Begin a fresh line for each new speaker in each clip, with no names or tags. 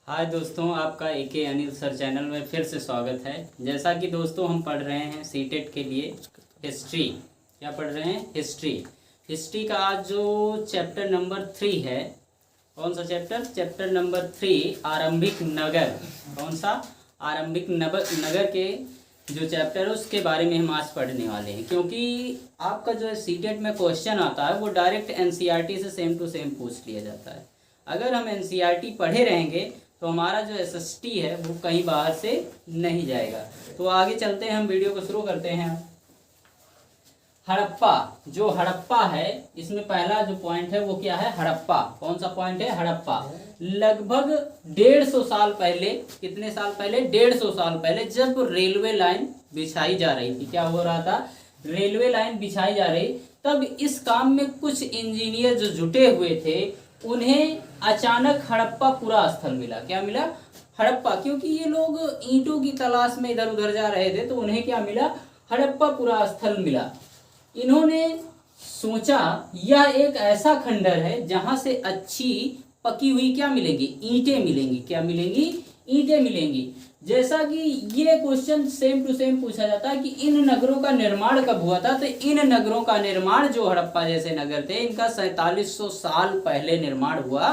हाय दोस्तों, आपका एके Anil sir channel में फिर से स्वागत है। जैसा कि दोस्तों हम पढ़ रहे हैं सीटेट के लिए हिस्ट्री। क्या पढ़ रहे हैं? हिस्ट्री का आज जो चैप्टर नंबर 3 है। कौन सा चैप्टर? चैप्टर नंबर 3 आरंभिक नगर। कौन सा? आरंभिक नगर के जो चैप्टर है उसके बारे में हम आज पढ़ने वाले हैं, क्योंकि आपका जो है सीटेट में क्वेश्चन आता है वो डायरेक्ट एनसीईआरटी से सेम टू सेम पूछ लिया जाता है। अगर हम एनसीईआरटी पढ़े रहेंगे तो हमारा जो एसएसटी है वो कहीं बाहर से नहीं जाएगा। तो आगे चलते हैं, हम वीडियो को शुरू करते हैं। हड़प्पा, जो हड़प्पा है इसमें पहला जो पॉइंट है वो क्या है? हड़प्पा। कौन सा पॉइंट है? हड़प्पा। लगभग 150 साल पहले, कितने साल पहले? 150 साल पहले जब रेलवे लाइन बिछाई जा रही थी। क्या हो रहा था? रेलवे लाइन बिछाई जा रही, तब इस काम में कुछ इंजीनियर जो जुटे हुए थे उन्हें अचानक हड़प्पा पुरा स्थल मिला। क्या मिला? हड़प्पा। क्योंकि ये लोग ईंटों की तलाश में इधर उधर जा रहे थे तो उन्हें क्या मिला? हड़प्पा पुरा स्थल मिला। इन्होंने सोचा यह एक ऐसा खंडर है जहां से अच्छी पकी हुई क्या मिलेंगी? ईंटें मिलेंगी। क्या मिलेंगी? ईंटें मिलेंगी। जैसा कि ये क्वेश्चन सेम टू सेम पूछा जाता है कि इन नगरों का निर्माण कब हुआ था, तो इन नगरों का निर्माण, जो हड़प्पा जैसे नगर थे, इनका 4700 साल पहले निर्माण हुआ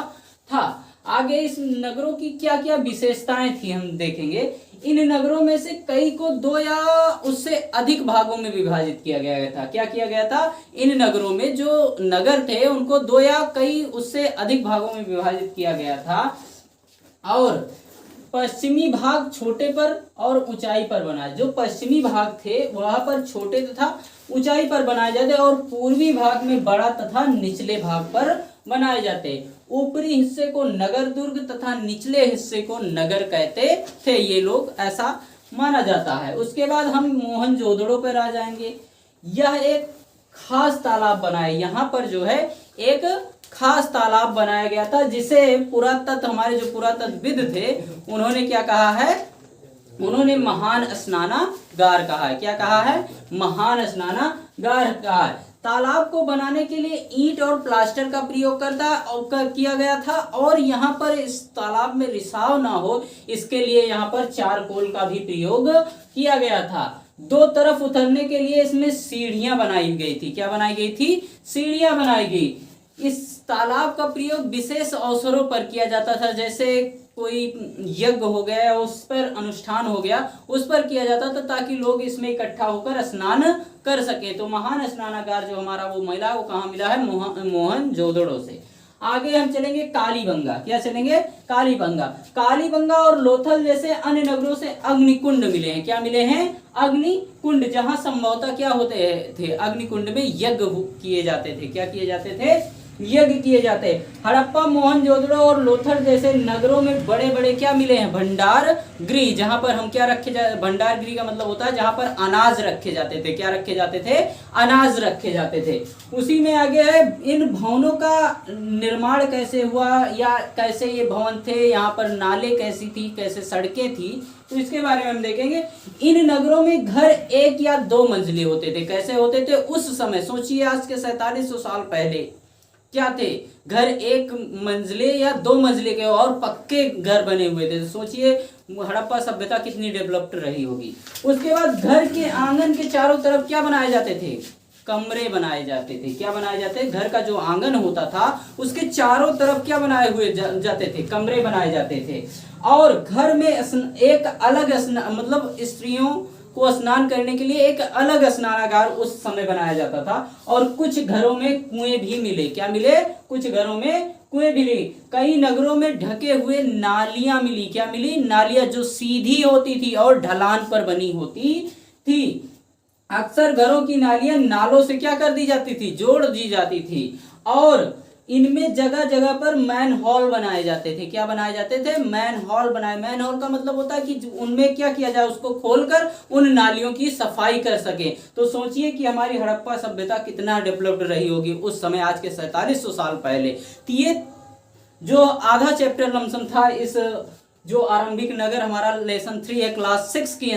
था। आगे इस नगरों की क्या क्या विशेषताएं थी हम देखेंगे। इन नगरों में से कई को 2 या उससे अधिक भागों में विभाजित किया गया था। क्या किया गया था? इन नगरों में जो नगर थे उनको 2 या कई उससे अधिक भागों में विभाजित किया गया था। और पश्चिमी भाग छोटे पर और ऊंचाई पर बनाए। जो पश्चिमी भाग थे वहां पर छोटे तथा ऊंचाई पर बनाए जाते, और पूर्वी भाग में बड़ा तथा निचले भाग पर बनाए जाते। ऊपरी हिस्से को नगर दुर्ग तथा निचले हिस्से को नगर कहते थे ये लोग, ऐसा माना जाता है। उसके बाद हम मोहनजोदड़ो पर आ जाएंगे। यह एक खास तालाब बनाए। यहाँ पर जो है एक खास तालाब बनाया गया था जिसे पुरातत्व, हमारे जो पुरातत्वविद थे उन्होंने क्या कहा है? उन्होंने महान स्नानागार कहा है। क्या कहा है? महान स्नानागार कहा है। तालाब को बनाने के लिए ईंट और प्लास्टर का प्रयोग किया गया था, और यहाँ पर इस तालाब में रिसाव ना हो इसके लिए यहाँ पर चारकोल का भी प्रयोग किया गया था। 2 तरफ उतरने के लिए इसमें सीढ़ियां बनाई गई थी। क्या बनाई गई थी? सीढ़ियां बनाई गई। इस तालाब का प्रयोग विशेष अवसरों पर किया जाता था, जैसे कोई यज्ञ हो गया, उस पर अनुष्ठान हो गया, उस पर किया जाता था ताकि लोग इसमें इकट्ठा होकर स्नान कर सके। तो महान स्नानागार जो हमारा वो मिला, वो कहाँ मिला है? मोहनजोदड़ो से। आगे हम चलेंगे कालीबंगा। क्या चलेंगे? कालीबंगा। कालीबंगा और लोथल जैसे अन्य नगरों से अग्निकुंड मिले हैं। क्या मिले हैं? अग्निकुंड, जहां संभवतः क्या होते थे? अग्निकुंड में यज्ञ किए जाते थे। क्या किए जाते थे? यज्ञ किए जाते। हड़प्पा, मोहनजोदड़ो और लोथल जैसे नगरों में बड़े बड़े क्या मिले हैं? भंडार गृह, जहां पर हम क्या रखे जाते? भंडार गृह का मतलब होता है जहां पर अनाज रखे जाते थे। क्या रखे जाते थे? अनाज रखे जाते थे। उसी में आगे है इन भवनों का निर्माण कैसे हुआ, या कैसे ये भवन थे, यहाँ पर नाले कैसी थी, कैसे सड़कें थी, तो इसके बारे में हम देखेंगे। इन नगरों में घर 1 या 2 मंजिले होते थे। कैसे होते थे उस समय? सोचिए आज के 4700 साल पहले क्या थे? घर 1 मंजिले या 2 मंजिले के, और पक्के घर बने हुए थे। तो सोचिए हड़प्पा सभ्यता कितनी डेवलप्ड रही होगी। उसके बाद घर के आंगन के चारों तरफ क्या बनाए जाते थे? कमरे बनाए जाते थे। क्या बनाए जाते? घर का जो आंगन होता था उसके चारों तरफ क्या बनाए हुए जाते थे? कमरे बनाए जाते थे। और घर में एक अलग मतलब स्त्रियों को स्नान करने के लिए एक अलग स्नानागार उस समय बनाया जाता था। और कुछ घरों में कुएं भी मिले। क्या मिले? कुछ घरों में कुएं मिली। कई नगरों में ढके हुए नालियां मिली। क्या मिली? नालियां, जो सीधी होती थी और ढलान पर बनी होती थी। अक्सर घरों की नालियां नालों से क्या कर दी जाती थी? जोड़ दी जाती थी। और इनमें जगह जगह पर मैन हॉल बनाए जाते थे। क्या बनाए जाते थे? मैन हॉल बनाए। मैन हॉल का मतलब होता है कि उनमें क्या किया जाए? उसको खोलकर उन नालियों की सफाई कर सके। तो सोचिए कि हमारी हड़प्पा सभ्यता कितना डेवलप्ड रही होगी उस समय, आज के 4700 साल पहले। तो ये जो आधा चैप्टर लमसम था इस जो आरंभिक नगर, हमारा लेसन 3 है क्लास 6 की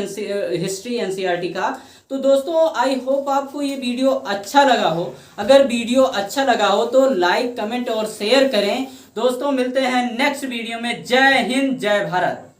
हिस्ट्री एनसीईआरटी का। तो दोस्तों आई होप आपको ये वीडियो अच्छा लगा हो। अगर वीडियो अच्छा लगा हो तो लाइक, कमेंट और शेयर करें। दोस्तों मिलते हैं नेक्स्ट वीडियो में। जय हिंद, जय भारत।